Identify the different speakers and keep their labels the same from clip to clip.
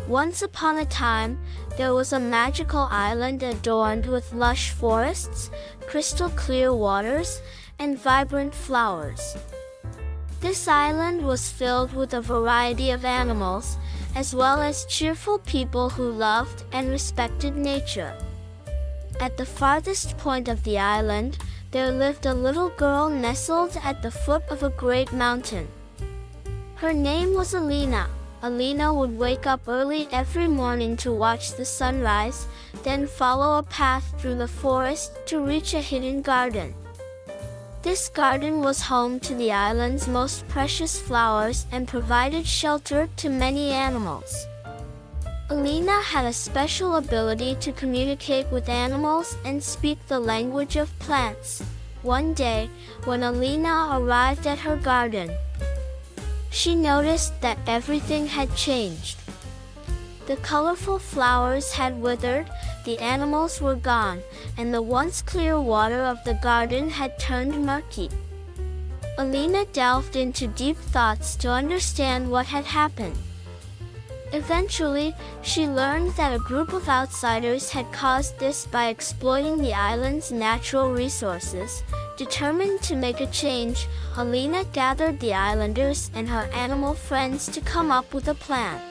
Speaker 1: Once upon a time, there was a magical island adorned with lush forests, crystal clear waters, and vibrant flowers. This island was filled with a variety of animals, as well as cheerful people who loved and respected nature. At the farthest point of the island, there lived a little girl nestled at the foot of a great mountain. Her name was Alina. Alina would wake up early every morning to watch the sunrise, then follow a path through the forest to reach a hidden garden. This garden was home to the island's most precious flowers and provided shelter to many animals. Alina had a special ability to communicate with animals and speak the language of plants. One day, when Alina arrived at her garden, she noticed that everything had changed. The colorful flowers had withered, the animals were gone, and the once clear water of the garden had turned murky. Alina delved into deep thoughts to understand what had happened. Eventually, she learned that a group of outsiders had caused this by exploiting the island's natural resources. Determined to make a change, Alina gathered the islanders and her animal friends to come up with a plan.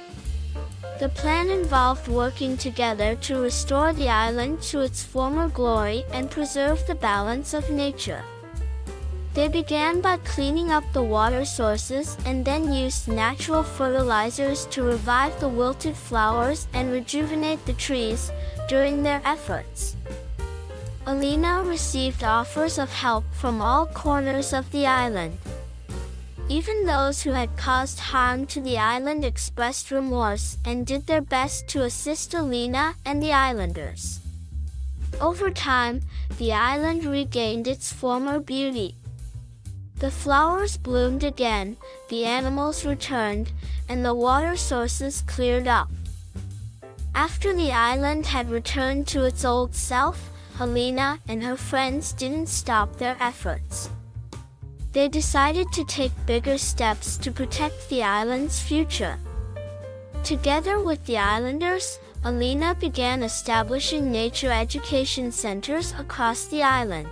Speaker 1: The plan involved working together to restore the island to its former glory and preserve the balance of nature. They began by cleaning up the water sources and then used natural fertilizers to revive the wilted flowers and rejuvenate the trees. During their efforts, Alina received offers of help from all corners of the island. Even those who had caused harm to the island expressed remorse and did their best to assist Alina and the islanders. Over time, the island regained its former beauty. The flowers bloomed again, the animals returned, and the water sources cleared up. After the island had returned to its old self, Alina and her friends didn't stop their efforts. They decided to take bigger steps to protect the island's future. Together with the islanders, Alina began establishing nature education centers across the island.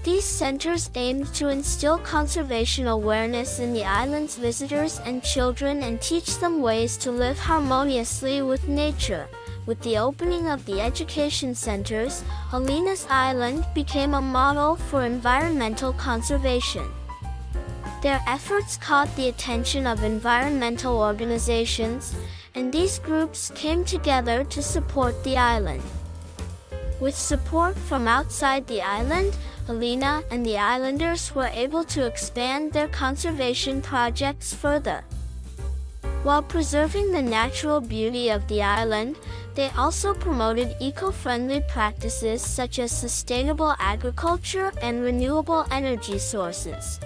Speaker 1: These centers aimed to instill conservation awareness in the island's visitors and children and teach them ways to live harmoniously with nature. With the opening of the education centers, Alina's island became a model for environmental conservation. Their efforts caught the attention of environmental organizations, and these groups came together to support the island. With support from outside the island, Alina and the islanders were able to expand their conservation projects further. While preserving the natural beauty of the island, they also promoted eco-friendly practices such as sustainable agriculture and renewable energy sources.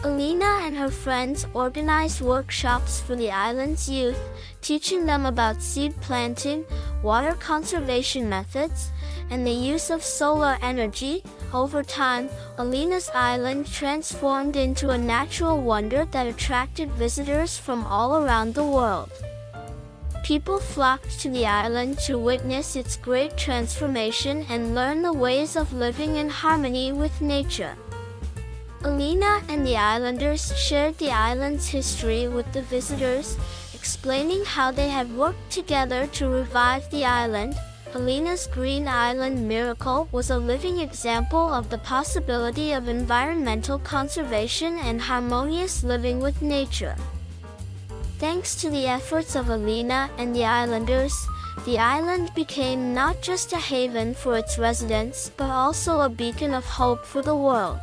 Speaker 1: Alina and her friends organized workshops for the island's youth, teaching them about seed planting, water conservation methods, and the use of solar energy. Over time, Alina's island transformed into a natural wonder that attracted visitors from all around the world. People flocked to the island to witness its great transformation and learn the ways of living in harmony with nature. Alina and the islanders shared the island's history with the visitors, explaining how they had worked together to revive the island. Alina's Green Island Miracle was a living example of the possibility of environmental conservation and harmonious living with nature. Thanks to the efforts of Alina and the islanders, the island became not just a haven for its residents but also a beacon of hope for the world.